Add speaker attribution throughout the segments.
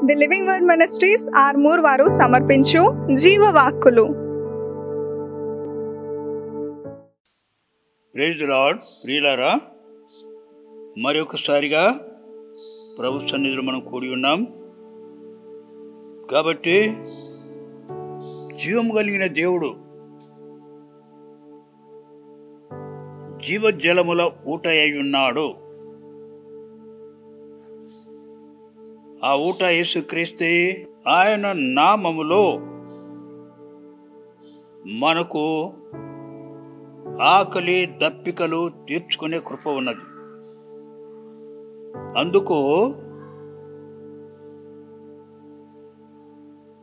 Speaker 1: The living word ministries Armoor వారు సమర్పించు జీవవాక్కులు.
Speaker 2: Praise the lord. ప్రియులారా, మరొకసారిగా ప్రభు సన్నిధిలో మనం కూడి ఉన్నాం. కాబట్టి జీవము కలిగిన దేవుడు జీవజలముల ఊట అయి ఉన్నాడు. ఆ ఊట యేసుక్రీస్తే. ఆయన నామములో మనకు ఆకలి దప్పికలు తీర్చుకునే కృప ఉన్నది. అందుకు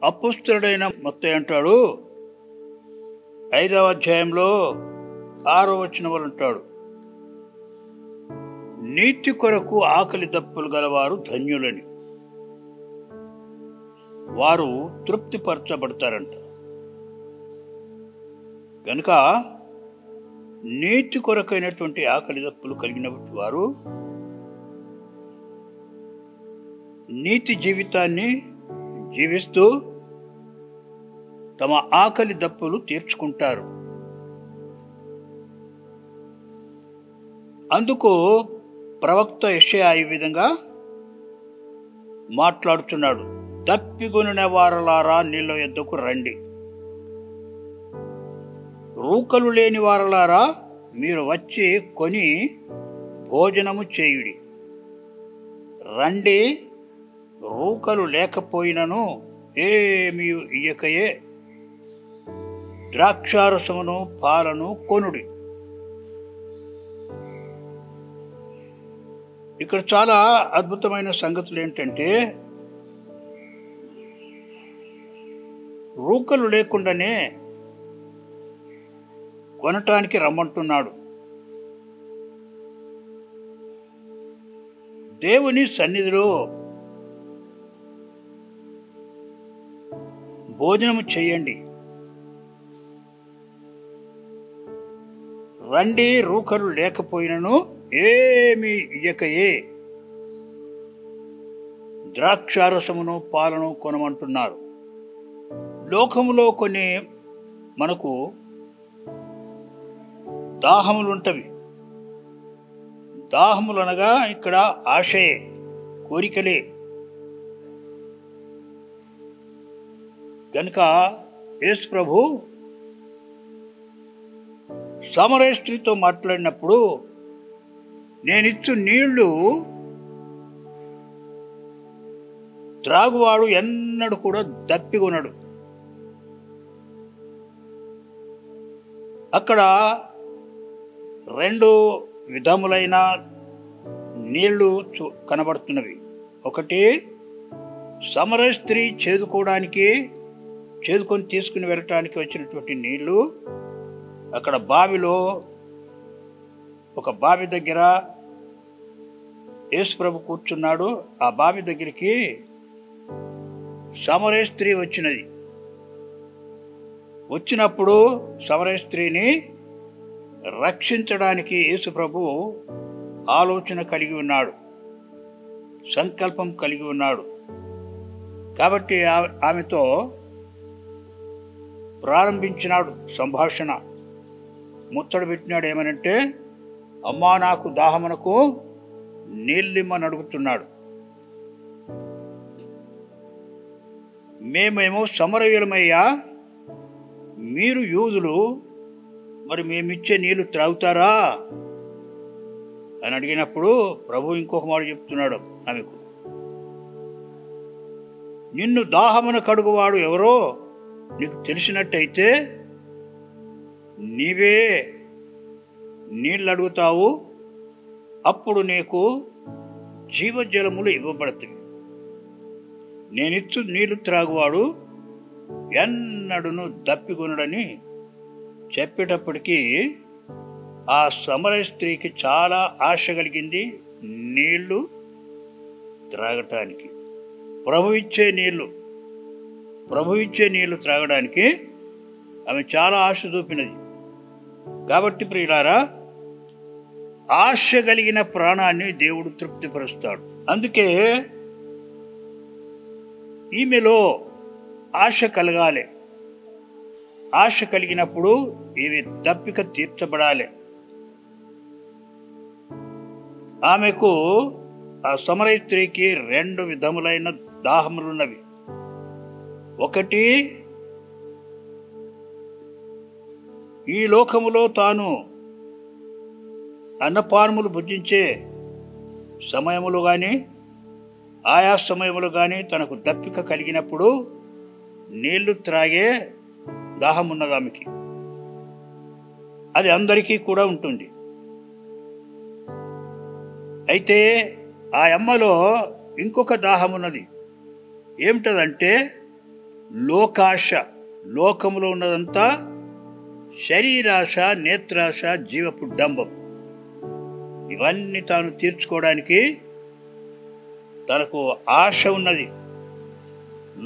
Speaker 2: అపోస్తలుడైన మత్తయి అంటాడు, 5వ అధ్యాయంలో 6వ వచనం అంటాడు, నీతి కొరకు ఆకలి దప్పులు గలవారు ధన్యులని, వారు తృప్తిపరచబడతారంట. కనుక నీతి కొరకైనటువంటి ఆకలి దప్పులు కలిగిన వారు నీతి జీవితాన్ని జీవిస్తూ తమ ఆకలి దప్పులు తీర్చుకుంటారు. అందుకు ప్రవక్త యెషయా ఈ విధంగా మాట్లాడుతున్నాడు, దప్పిగొనిన వారలారా నీళ్ళ యొద్దకు రండి, రూకలు లేని వారలారా మీరు వచ్చి కొని భోజనము చేయుడి. రండి, రూకలు లేకపోయినను ఏమీ ఇయ్యకయే ద్రాక్షారసమును పాలను కొనుడి. ఇక్కడ చాలా అద్భుతమైన సంగతులు ఏంటంటే, రూకలు లేకుండానే కొనటానికి రమ్మంటున్నాడు. దేవుని సన్నిధిలో భోజనము చేయండి, రండి, రూకలు లేకపోయినను ఏమి ఇయ్యకయే ద్రాక్షారసమును పాలను కొనమంటున్నారు. లోకములో కొన్ని మనకు దాహములుంటవి. దాహములు అనగా ఇక్కడ ఆశయే, కోరికలే. కనుక యేసు ప్రభు సమరయ స్త్రీతో మాట్లాడినప్పుడు, నేనిచ్చు నీళ్లు త్రాగువాడు ఎన్నడూ కూడా దప్పికొనడు. అక్కడ 2 విధములైన నీళ్లు కనబడుతున్నవి. ఒకటి, సమరయ స్త్రీ చేదుకొని తీసుకుని వెళ్ళటానికి వచ్చినటువంటి నీళ్లు. అక్కడ బావిలో, ఒక బావి దగ్గర యేసు ప్రభు కూర్చున్నాడు. ఆ బావి దగ్గరికి సమరయ స్త్రీ వచ్చినప్పుడు సమరయ స్త్రీని రక్షించడానికి యేసు ప్రభు ఆలోచన కలిగి ఉన్నాడు, సంకల్పం కలిగి ఉన్నాడు. కాబట్టి ఆమెతో ప్రారంభించినాడు సంభాషణ. ముత్తడు పెట్టినాడు. ఏమనంటే, అమ్మా, నాకు దాహమునకు నీళ్ళిమ్మని అడుగుతున్నాడు. మేమేమో సమరయులమయ్యా, మీరు యూదులు, మరి మేమిచ్చే నీళ్లు త్రాగుతారా అని అడిగినప్పుడు ప్రభు ఇంకొక మాట చెప్తున్నాడు ఆమెకు, నిన్ను దాహమున కడుగువాడు ఎవరో నీకు తెలిసినట్టయితే నీవే నీళ్ళు అడుగుతావు, అప్పుడు నీకు జీవజలములు ఇవ్వబడతాయి. నేనిచ్చు నీళ్లు త్రాగువాడు ఎన్నడూను దప్పికొనడని చెప్పేటప్పటికీ ఆ సమరయ స్త్రీకి చాలా ఆశ కలిగింది నీళ్లు త్రాగటానికి. ప్రభు ఇచ్చే నీళ్లు త్రాగడానికి ఆమె చాలా ఆశ చూపినది. కాబట్టి ప్రియులారా, ఆశ కలిగిన ప్రాణాన్ని దేవుడు తృప్తిపరుస్తాడు. అందుకే ఈమెలో ఆశ కలగాలి. ఆశ కలిగినప్పుడు ఈమె దప్పిక తీర్చబడాలి. ఆమెకు, ఆ సమరయ స్త్రీకి 2 విధములైన దాహములున్నవి. ఒకటి, ఈ లోకములో తాను అన్నపానములు భుజించే సమయములు కానీ, ఆయా సమయములు కానీ తనకు దప్పిక కలిగినప్పుడు నీళ్లు త్రాగే దాహం ఉన్నది ఆమెకి. అది అందరికీ కూడా ఉంటుంది. అయితే ఆ అమ్మలో ఇంకొక దాహం ఉన్నది. ఏమిటదంటే లోకాశ. లోకములో ఉన్నదంతా శరీరాశ, నేత్రాశ, జీవపు డంబం. ఇవన్నీ తాను తీర్చుకోవడానికి తనకు ఆశ ఉన్నది.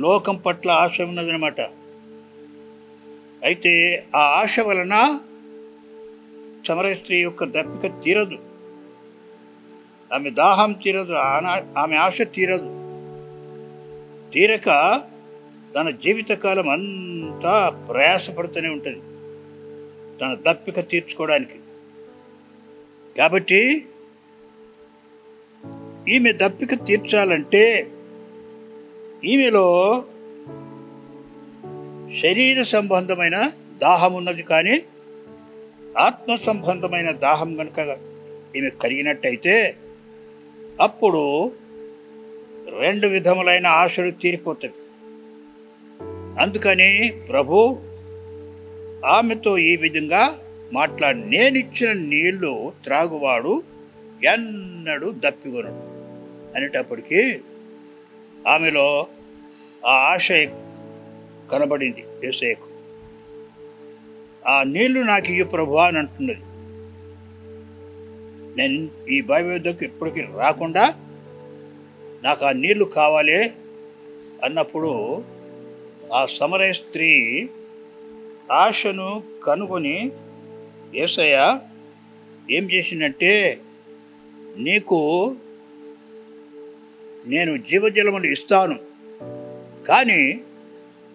Speaker 2: లోకం పట్ల ఆశ ఉన్నది అన్నమాట. అయితే ఆ ఆశ వలన సమరయ స్త్రీ యొక్క దప్పిక తీరదు. ఆమె దాహం తీరదు, ఆమె ఆశ తీరదు. తీరక తన జీవితకాలం అంతా ప్రయాసపడుతూనే ఉంటుంది తన దప్పిక తీర్చుకోవడానికి. కాబట్టి ఈమె దప్పిక తీర్చాలంటే ఈమెలో శరీర సంబంధమైన దాహం ఉన్నది, కానీ ఆత్మ సంబంధమైన దాహం కనుక ఈమె కలిగినట్టయితే అప్పుడు 2 విధములైన ఆశలు తీరిపోతాయి. అందుకని ప్రభు ఆమెతో ఈ విధంగా మాట్లాడి, నేనిచ్చిన నీళ్లు త్రాగువాడు ఎన్నడూ దప్పికొనడు అనేటప్పటికీ ఆమెలో ఆ ఆశ కనబడింది యేసయ్యకు. ఆ నీళ్లు నాకు ఇయ్యు ప్రభువా అని అంటున్నది. నేను ఈ బావి వద్దకు ఇప్పటికీ రాకుండా నాకు ఆ నీళ్లు కావాలి అన్నప్పుడు ఆ సమరయ స్త్రీ ఆశను కనుగొని యేసయ్య ఏం చేసిందంటే, నీకు నేను జీవజలములు ఇస్తాను, కానీ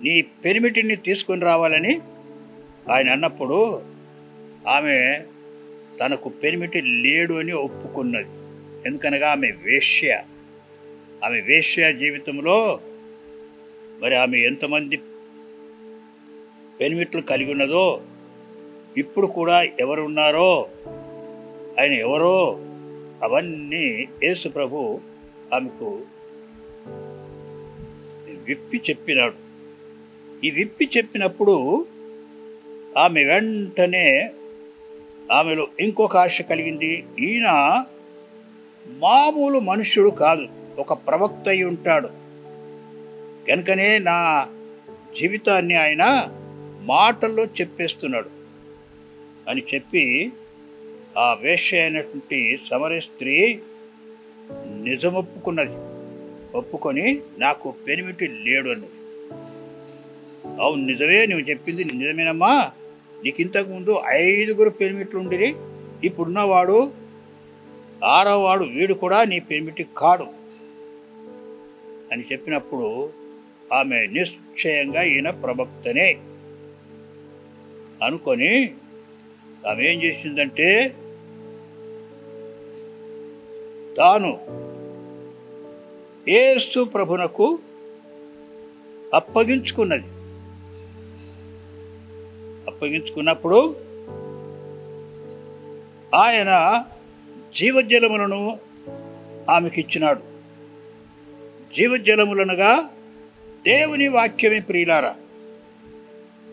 Speaker 2: నీ పెనిమిటిని తీసుకొని రావాలని ఆయన అన్నప్పుడు ఆమె తనకు పెనిమిటి లేడు అని ఒప్పుకున్నది. ఎందుకనగా ఆమె వేశ్య. ఆమె వేశ్య జీవితంలో మరి ఆమె ఎంతమంది పెనిమిట్లు కలిగి ఉన్నదో, ఇప్పుడు కూడా ఎవరున్నారో, ఆయన ఎవరో అవన్నీ యేసు ప్రభు ఆమెకు విప్పి చెప్పినాడు. ఈ విప్పి చెప్పినప్పుడు ఆమె వెంటనే ఆమెలో ఇంకొక ఆశ కలిగింది. ఈయన మామూలు మనుష్యుడు కాదు, ఒక ప్రవక్త అయి ఉంటాడు. కనుకనే నా జీవితాన్ని ఆయన మాటల్లో చెప్పేస్తున్నాడు అని చెప్పి ఆ వేశ్య అయినటువంటి సమరయ స్త్రీ నిజమొప్పుకున్నది. ఒప్పుకొని నాకు పెనిమిటి లేడు అన్నది. అవును, నిజమే, నువ్వు చెప్పింది నిజమేనమ్మా. నీకు ఇంతకుముందు 5 పెనిమిట్లు ఉండిరి, ఇప్పుడున్నవాడు 6వ వాడు, వీడు కూడా నీ పెనిమిటి కాడు అని చెప్పినప్పుడు ఆమె నిశ్చయంగా ఈయన ప్రవక్తనే అనుకొని ఆమె ఏం చేసిందంటే తాను యేసు ప్రభునకు అప్పగించుకున్నది. అప్పగించుకున్నప్పుడు ఆయన జీవజలములను ఆమెకిచ్చినాడు. జీవజలములనగా దేవుని వాక్యమే ప్రియులారా,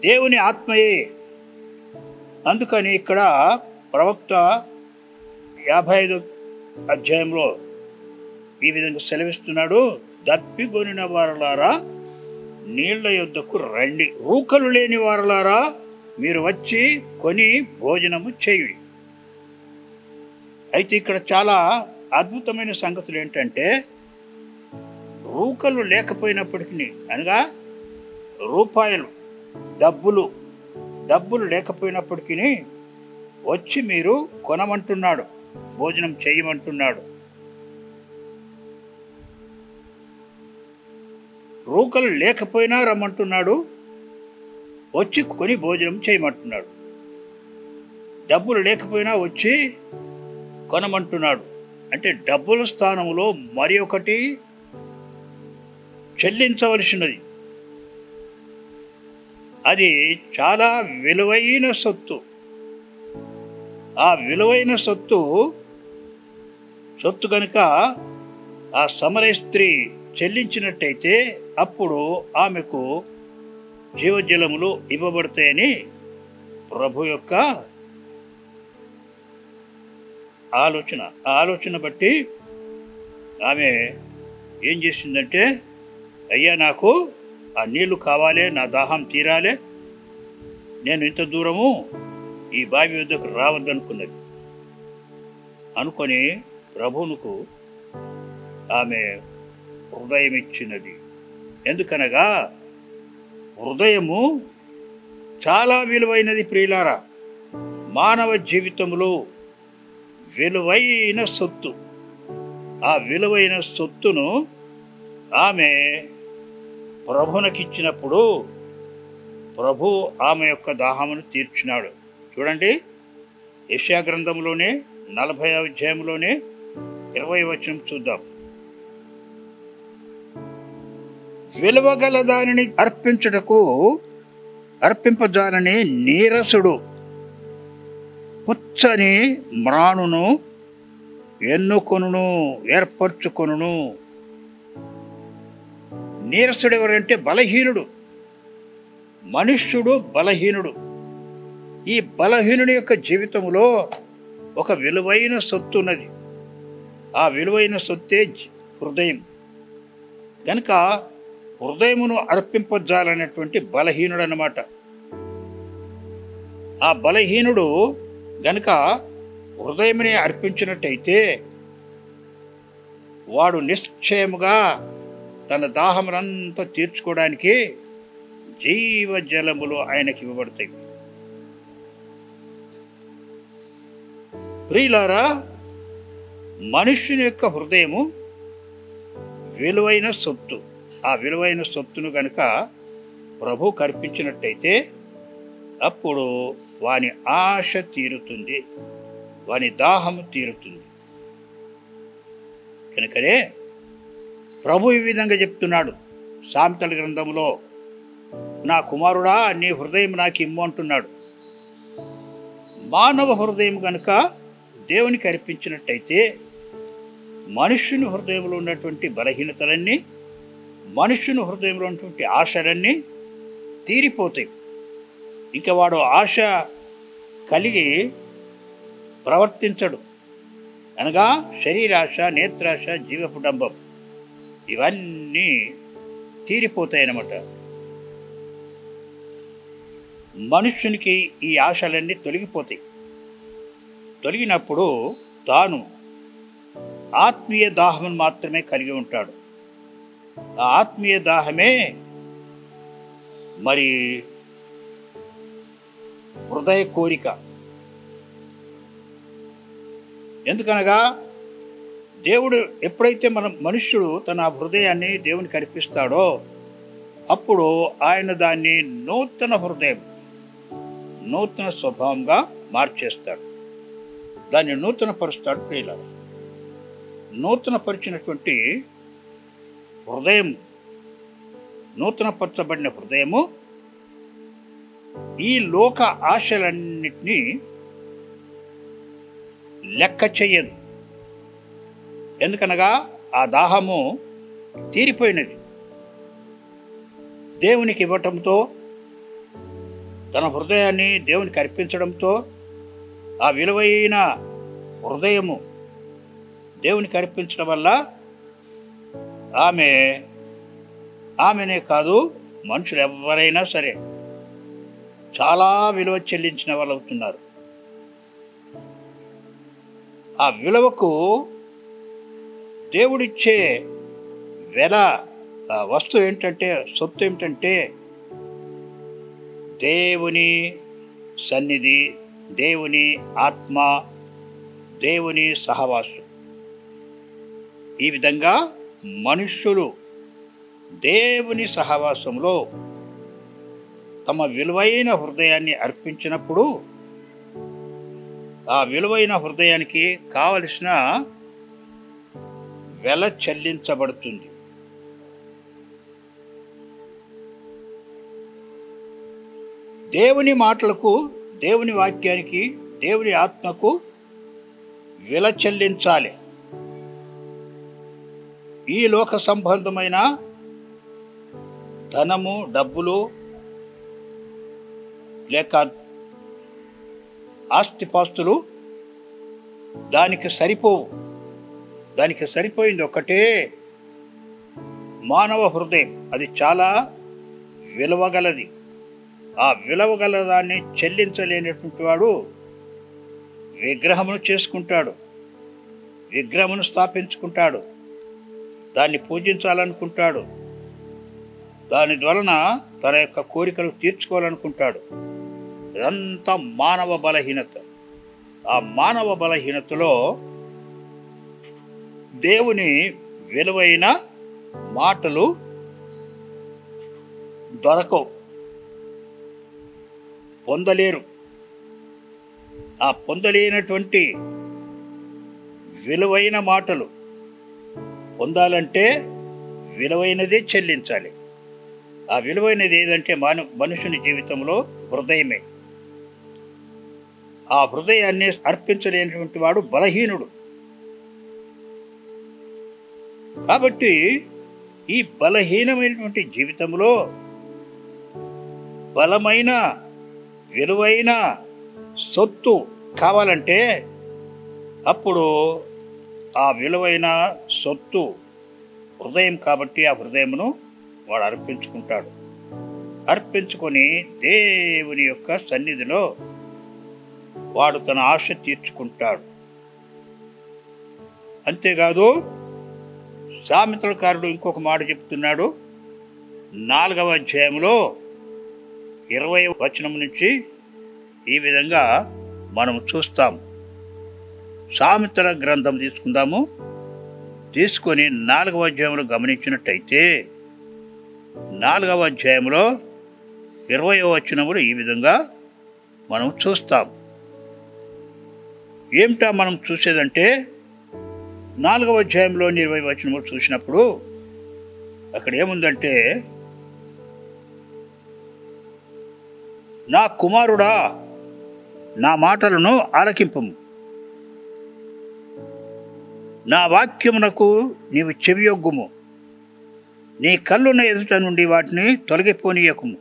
Speaker 2: దేవుని ఆత్మయే. అందుకని ఇక్కడ ప్రవక్త 55 అధ్యాయంలో ఈ విధంగా సెలవిస్తున్నాడు, దప్పిగొనిన వారలారా నీళ్ల యొద్దకు రండి, రూకలు లేని వారలారా మీరు వచ్చి కొని భోజనము చేయుడి. అయితే ఇక్కడ చాలా అద్భుతమైన సంగతులు ఏంటంటే, రూకలు లేకపోయినప్పటికీ, అనగా రూపాయలు డబ్బులు లేకపోయినప్పటికీ వచ్చి మీరు కొనమంటున్నాడు, భోజనం చేయమంటున్నాడు. రూకలు లేకపోయినా రమ్మంటున్నాడు, వచ్చి కొని భోజనం చేయమంటున్నాడు. డబ్బులు లేకపోయినా వచ్చి కొనమంటున్నాడు. అంటే డబ్బుల స్థానంలో మరి ఒకటి చెల్లించవలసినది. అది చాలా విలువైన సొత్తు. ఆ విలువైన సొత్తు కనుక ఆ సమరయ స్త్రీ చెల్లించినట్టయితే అప్పుడు ఆమెకు జీవజలములు ఇవ్వబడతాయని ప్రభు యొక్క ఆలోచన. ఆ ఆలోచన బట్టి ఆమె ఏం చేసిందంటే, అయ్యా నాకు ఆ నీళ్లు కావాలి, నా దాహం తీరాలి, నేను ఇంత దూరము ఈ బావి వద్దకు రావద్దనుకున్నది. అనుకొని ప్రభువునకు ఆమె హృదయం ఇచ్చినది. ఎందుకనగా హృదయము చాలా విలువైనది ప్రియులారా. మానవ జీవితంలో విలువైన సొత్తు. ఆ విలువైన సొత్తును ఆమె ప్రభునకిచ్చినప్పుడు ప్రభు ఆమె యొక్క దాహమును తీర్చినాడు. చూడండి, యెషయా గ్రంథంలోనే 40వ అధ్యాయంలోనే 20వ వచనం చూద్దాం. విలువగల దానిని అర్పింపజాలని నీరసుడు పుచ్చని మ్రాణును ఎన్నుకొనును, ఏర్పరచుకొనును. నీరసుడు ఎవరంటే బలహీనుడు. మనుష్యుడు బలహీనుడు. ఈ బలహీనుడి యొక్క జీవితంలో ఒక విలువైన సొత్తు ఉన్నది. ఆ విలువైన సొత్తే హృదయం. కనుక హృదయమును అర్పింపజాలనేటువంటి బలహీనుడు అన్నమాట. ఆ బలహీనుడు గనుక హృదయముని అర్పించినట్టయితే వాడు నిశ్చయముగా తన దాహమునంతా తీర్చుకోవడానికి జీవజలములు ఆయనకి ఇవ్వబడతాయి. ప్రియులారా, మనుష్యుని యొక్క హృదయము విలువైన సొత్తు. ఆ విలువైన సొత్తును గనుక ప్రభు కర్పించినట్టయితే అప్పుడు వాని ఆశ తీరుతుంది, వాని దాహము తీరుతుంది. కనుకనే ప్రభు ఈ విధంగా చెప్తున్నాడు సామెతల గ్రంథంలో, నా కుమారుడా నీ హృదయం నాకు ఇమ్ము అంటున్నాడు. మానవ హృదయం కనుక దేవునికి అర్పించినట్టయితే మనుష్యుని హృదయంలో ఉన్నటువంటి బలహీనతలన్నీ, మనుష్యుని హృదయంలో ఉన్నటువంటి ఆశలన్నీ తీరిపోతాయి. ఇంకా వాడు ఆశ కలిగి ప్రవర్తించడు. అనగా శరీరాశ, నేత్రాశ, జీవపుడంబం ఇవన్నీ తీరిపోతాయి అన్నమాట. మనుష్యునికి ఈ ఆశలన్నీ తొలగిపోతాయి. తొలగినప్పుడు తాను ఆత్మీయ దాహమును మాత్రమే కలిగి ఉంటాడు. ఆ ఆత్మీయ దాహమే మరి హృదయ కోరిక. ఎందుకనగా దేవుడు ఎప్పుడైతే మనుష్యుడు తన హృదయాన్ని దేవునికి అర్పిస్తాడో అప్పుడు ఆయన దాన్ని నూతన హృదయం, నూతన స్వభావంగా మార్చేస్తాడు. దాన్ని నూతన పరుస్తాడు. ప్రియులారా, నూతన పరిచినటువంటి హృదయం, నూతన పరచబడిన హృదయము ఈ లోక ఆశలన్నిటినీ లెక్క చెయ్యదు. ఎందుకనగా ఆ దాహము తీరిపోయినది. దేవునికి ఇవ్వటంతో, తన హృదయాన్ని దేవునికి అర్పించడంతో, ఆ విలువైన హృదయము దేవునికి అర్పించడం వల్ల ఆమెనే కాదు, మనుషులు ఎవరైనా సరే చాలా విలువ చెల్లించిన వాళ్ళు అవుతున్నారు. ఆ విలువకు దేవుడిచ్చే వెల, వస్తువు ఏంటంటే, సొత్తు ఏమిటంటే దేవుని సన్నిధి, దేవుని ఆత్మ, దేవుని సహవాసం. ఈ విధంగా మనుష్యులు దేవుని సహవాసంలో తమ విలువైన హృదయాన్ని అర్పించినప్పుడు ఆ విలువైన హృదయానికి కావలసిన వెల చెల్లించబడుతుంది. దేవుని మాటలకు, దేవుని వాక్యానికి, దేవుని ఆత్మకు వెల చెల్లించాలి. ఈ లోక సంబంధమైన ధనము, డబ్బులు లేక ఆస్తిపాస్తులు దానికి సరిపోవు. దానికి సరిపోయింది ఒకటే మానవ హృదయం. అది చాలా విలువగలది. ఆ విలువగలదాన్ని చెల్లించలేనటువంటి వాడు విగ్రహమును చేసుకుంటాడు, విగ్రహమును స్థాపించుకుంటాడు, దాన్ని పూజించాలనుకుంటాడు, దాని వలన తన యొక్క కోరికలు తీర్చుకోవాలనుకుంటాడు. ఇదంతా మానవ బలహీనత. ఆ మానవ బలహీనతలో దేవుని విలువైన మాటలు దొరకవు, పొందలేరు. ఆ పొందలేనటువంటి విలువైన మాటలు పొందాలంటే విలువైనదే చెల్లించాలి. ఆ విలువైనది ఏదంటే మనుషుని జీవితంలో హృదయమే. ఆ హృదయాన్ని అర్పించలేనటువంటి వాడు బలహీనుడు. కాబట్టి ఈ బలహీనమైనటువంటి జీవితంలో బలమైన విలువైన సొత్తు కావాలంటే అప్పుడు ఆ విలువైన సొత్తు హృదయం. కాబట్టి ఆ హృదయమును వాడు అర్పించుకుంటాడు. అర్పించుకొని దేవుని యొక్క సన్నిధిలో వాడు తన ఆశ తీర్చుకుంటాడు. అంతేకాదు సామెతలకారుడు ఇంకొక మాట చెప్తున్నాడు. 4వ అధ్యాయంలో 20వ వచనం నుంచి ఈ విధంగా మనం చూస్తాం. సామెతల గ్రంథం తీసుకుందాము. తీసుకొని 4వ అధ్యాయంలో గమనించినట్టయితే 4వ అధ్యాయంలో 20వ వచనములు ఈ విధంగా మనం చూస్తాం. ఏమిటా మనం చూసేదంటే 4వ అధ్యాయంలోని 20వ వచనములు చూసినప్పుడు అక్కడ ఏముందంటే, నా కుమారుడా నా మాటలను ఆలకింపుము, నా వాక్యమునకు నీవు చెవియొగ్గుము, నీ కళ్ళున్న ఎదుట నుండి వాటిని తొలగిపోనీయకుము,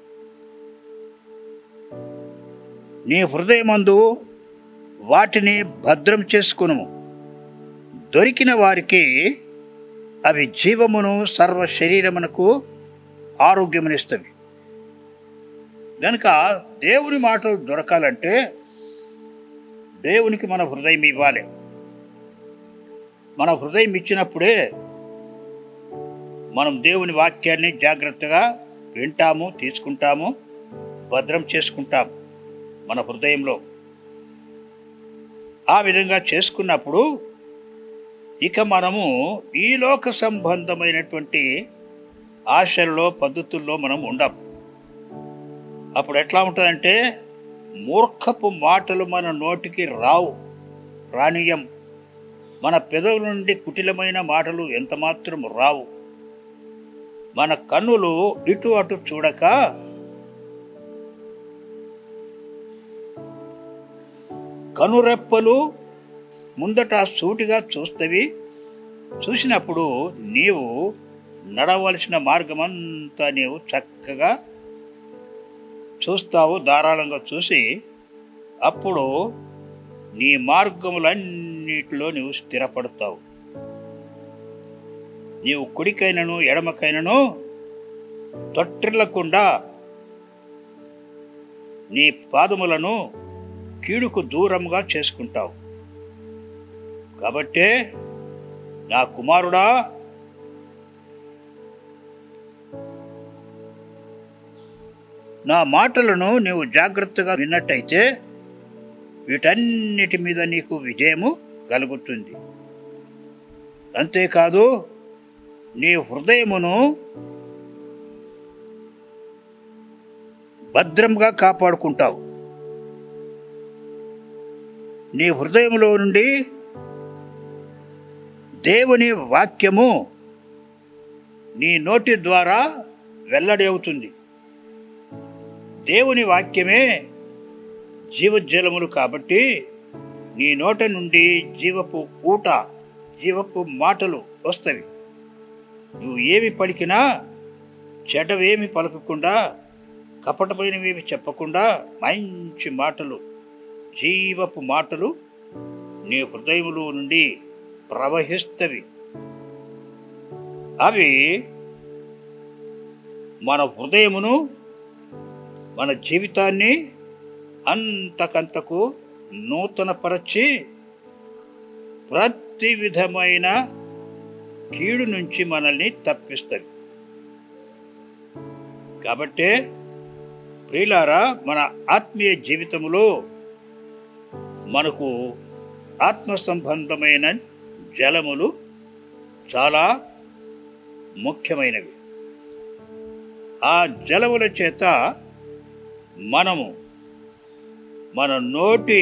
Speaker 2: నీ హృదయమందు వాటిని భద్రం చేసుకును, దొరికిన వారికి అవి జీవమును సర్వ శరీరమునకు ఆరోగ్యమునిస్తవి. కనుక దేవుని మాటలు దొరకాలంటే దేవునికి మన హృదయం ఇవ్వాలి. మన హృదయం ఇచ్చినప్పుడే మనం దేవుని వాక్యాన్ని జాగ్రత్తగా వింటాము, తీసుకుంటాము, భద్రం చేసుకుంటాము మన హృదయంలో. ఆ విధంగా చేసుకున్నప్పుడు ఇక మనము ఈ లోక సంబంధమైనటువంటి ఆశల్లో, పద్ధతుల్లో మనం ఉండం. అప్పుడు ఎట్లా ఉంటుందంటే, మూర్ఖపు మాటలు మన నోటికి రానియం. మన పెదవుల నుండి కుటిలమైన మాటలు ఎంత మాత్రం రావు. మన కన్నులు ఇటు అటు చూడక కనురెప్పలు ముందట సూటిగా చూస్తవి. చూసినప్పుడు నీవు నడవలసిన మార్గమంతా నీవు చక్కగా చూస్తావు, ధారాళంగా చూసి అప్పుడు నీ మార్గములన్నిటిలో నీవు స్థిరపడతావు. నీవు కుడికైనను ఎడమకైనను తొట్టిల్లకుండా నీ పాదములను కీడుకు దూరంగా చేసుకుంటావు. కాబట్టే నా కుమారుడా, నా మాటలను నీవు జాగ్రత్తగా విన్నట్టయితే వీటన్నిటి మీద నీకు విజయము కలుగుతుంది. అంతేకాదు నీ హృదయమును భద్రంగా కాపాడుకుంటావు. నీ హృదయంలో నుండి దేవుని వాక్యము నీ నోటి ద్వారా వెల్లడి అవుతుంది. దేవుని వాక్యమే జీవజలములు కాబట్టి నీ నోట నుండి జీవపు ఊట, జీవపు మాటలు వస్తవి. నువ్వు ఏమి పలికినా చెడ్డవేమి పలకకుండా, కపటమైనవేమి చెప్పకుండా మంచి మాటలు, జీవపు మాటలు నీ హృదయములో నుండి ప్రవహిస్తవి. అవి మన హృదయమును, మన జీవితాన్ని అంతకంతకు నూతనపరచి ప్రతి విధమైన కీడు నుంచి మనల్ని తప్పిస్తుంది. కాబట్టే ప్రియులారా, మన ఆత్మీయ జీవితంలో మనకు ఆత్మ సంబంధమైన జలములు చాలా ముఖ్యమైనవి. ఆ జలముల చేత మనము మన నోటి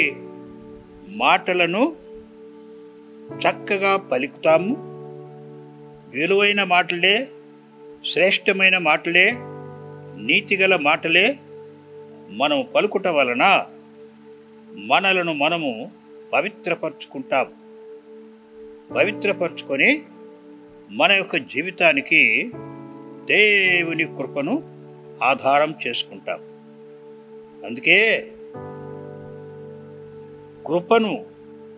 Speaker 2: మాటలను చక్కగా పలుకుతాము. విలువైన మాటలే, శ్రేష్టమైన మాటలే, నీతిగల మాటలే మనం పలుకుట వలన మనలను మనము పవిత్రపరచుకుంటాం. పవిత్రపరచుకొని మన యొక్క జీవితానికి దేవుని కృపను ఆధారం చేసుకుంటాం. అందుకే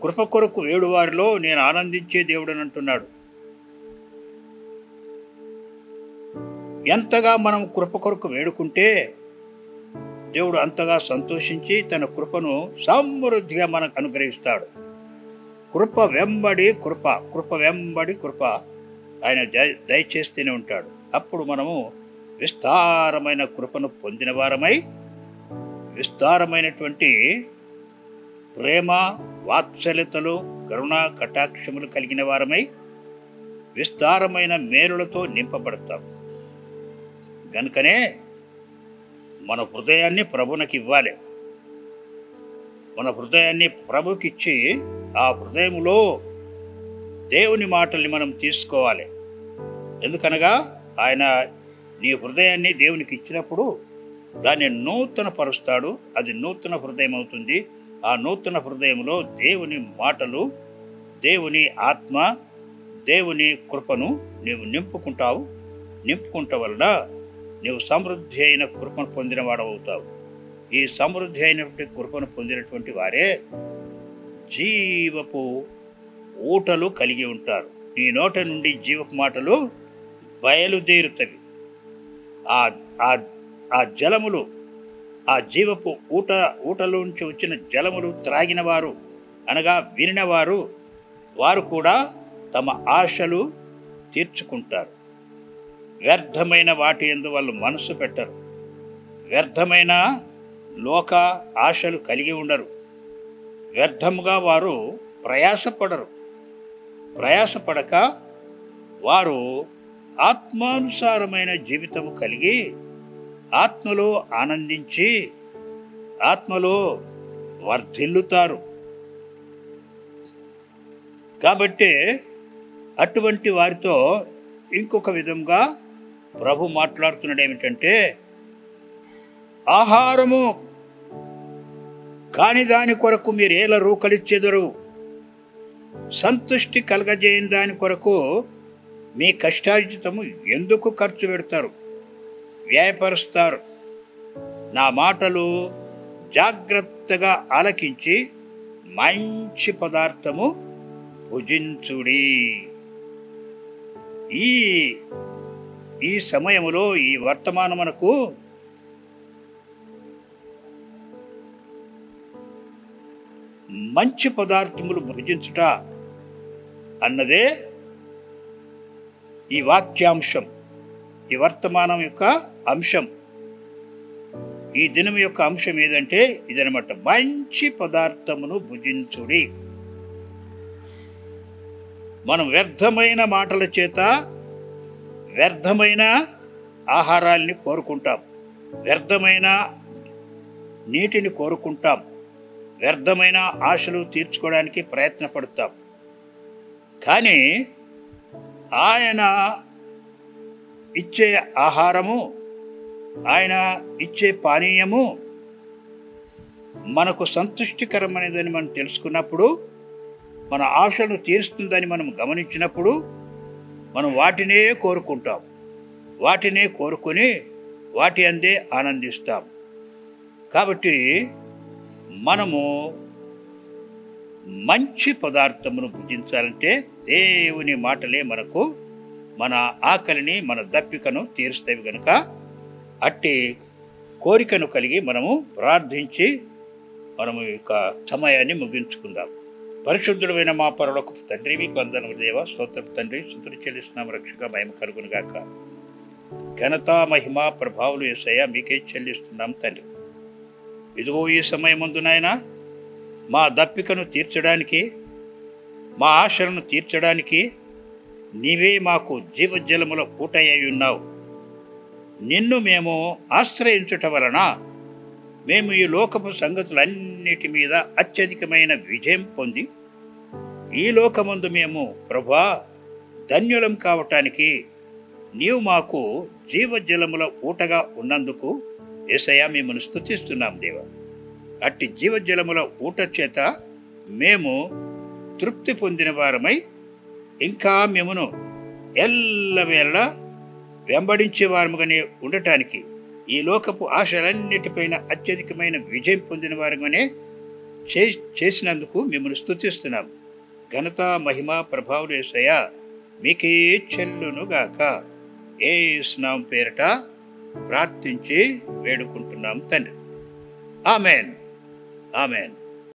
Speaker 2: కృప కొరకు వేడువారిలో నేను ఆనందించే దేవుడని అంటున్నాడు. ఎంతగా మనం కృప కొరకు వేడుకుంటే దేవుడు అంతగా సంతోషించి తన కృపను సమృద్ధిగా మనకు అనుగ్రహిస్తాడు. కృప వెంబడి కృప, కృప వెంబడి కృప ఆయన దయచేస్తూనే ఉంటాడు. అప్పుడు మనము విస్తారమైన కృపను పొందిన వారమై, విస్తారమైనటువంటి ప్రేమ, వాత్సల్యతలు, కరుణ, కటాక్షములు కలిగిన వారమై విస్తారమైన మేలులతో నింపబడతాం. కనుకనే మన హృదయాన్ని ప్రభువునికి ఇవ్వాలి. మన హృదయాన్ని ప్రభుకిచ్చి ఆ హృదయములో దేవుని మాటల్ని మనం తీసుకోవాలి. ఎందుకనగా ఆయన నీ హృదయాన్ని దేవునికి ఇచ్చినప్పుడు దాన్ని నూతన పరుస్తాడు. అది నూతన హృదయం అవుతుంది. ఆ నూతన హృదయంలో దేవుని మాటలు, దేవుని ఆత్మ, దేవుని కృపను నీవు నింపుకుంటావు. నింపుకుంట వలన నీవు సమృద్ధి అయిన కృపను పొందిన వాడవుతావు. ఈ సమృద్ధి అయినటువంటి కృపను పొందినటువంటి వారే జీవపు ఊటలు కలిగి ఉంటారు. నీ నోట నుండి జీవపు మాటలు బయలుదేరుతవి. ఆ జలములు, ఆ జీవపు ఊటలోంచి వచ్చిన జలములు త్రాగిన వారు అనగా వినినవారు, వారు కూడా తమ ఆశలు తీర్చుకుంటారు. వ్యర్థమైన వాటి యందు వాళ్ళు మనసు పెట్టరు. వ్యర్థమైన లోక ఆశలు కలిగి ఉండరు. వ్యర్థముగా వారు ప్రయాసపడరు. ప్రయాసపడక వారు ఆత్మానుసారమైన జీవితము కలిగి ఆత్మలో ఆనందించి ఆత్మలో వర్ధిల్లుతారు. కాబట్టి అటువంటి వారితో ఇంకొక విధంగా ప్రభు మాట్లాడుతున్నాడు. ఏమిటంటే, ఆహారము కాని దాని కొరకు మీరు ఏల రూకలిచ్చెదరు, సంతుష్టి కలగజేయని దాని కొరకు మీ కష్టార్జితము ఎందుకు ఖర్చు పెడతారు, వ్యయపరుస్తారు. నా మాటలు జాగ్రత్తగా ఆలకించి మంచి పదార్థము భుజించుడి. ఈ సమయములో, ఈ వర్తమానమునకు మంచి పదార్థములు భుజించుట అన్నదే ఈ వాక్యాంశం, ఈ వర్తమానం యొక్క అంశం. ఈ దినం యొక్క అంశం ఏదంటే ఇదనమాట, మంచి పదార్థమును భుజించుడి. మనం వ్యర్థమైన మాటల చేత వ్యర్థమైన ఆహారాల్ని కోరుకుంటాం. వ్యర్థమైన నీటిని కోరుకుంటాం, వ్యర్థమైన ఆశలు తీర్చుకోవడానికి ప్రయత్నపడతాం. కానీ ఆయన ఇచ్చే ఆహారము, ఆయన ఇచ్చే పానీయము మనకు సంతృష్టికరమైనదని మనం తెలుసుకున్నప్పుడు, మన ఆశలను తీరుస్తుందని మనం గమనించినప్పుడు మనం వాటినే కోరుకుంటాం. వాటినే కోరుకొని వాటి అందే ఆనందిస్తాం. కాబట్టి మనము మంచి పదార్థమును భుజించాలంటే దేవుని మాటలే మనకు మన ఆకలిని, మన దప్పికను తీరుస్తాయి. కనుక అట్టి కోరికను కలిగి మనము ప్రార్థించి మనము ఇక సమయాన్ని ముగించుకుందాం. పరిశుద్ధుడైన మా పరలోకపు తండ్రి, మీకు వందనములు దేవా, స్తోత్రపు తండ్రి, స్తుతులు చెల్లిస్తున్నాము. రక్షక మహిమ కలుగును గాక. ఘనత, మహిమ, ప్రభావాలు యేసయ్యా మీకే చెల్లిస్తున్నాం తండ్రి. ఇదిగో ఈ సమయమందు నాయనా మా దప్పికను తీర్చడానికి, మా ఆశలను తీర్చడానికి నీవే మాకు జీవజలముల ఊటయ్యి ఉన్నావు. నిన్ను మేము ఆశ్రయించుట వలన మేము ఈ లోకపు సంగతులన్నిటి మీద అత్యధికమైన విజయం పొంది ఈ లోకమందు మేము ప్రభువా ధన్యులం కావటానికి నీవు మాకు జీవజలముల ఊటగా ఉన్నందుకు యేసయ్యా మిమ్మల్ని స్తుతిస్తున్నాం దేవా. అట్టి జీవజలముల ఊట చేత మేము తృప్తి పొందిన వారమై ఇంకా మేమును ఎల్లవేళ వెంబడించే వారముగానే ఉండటానికి, ఈ లోకపు ఆశలన్నిటిపైన అత్యధికమైన విజయం పొందిన వారుగానే చేసినందుకు మిమ్మల్ని స్తుతిస్తున్నాం. ఘనత, మహిమ, ప్రభావాలు యేసయ్యా మీకే చెల్లునుగాక. యేసు నామమున పేరట ప్రార్థించి వేడుకుంటున్నాం తండ్రి. Amen, amen.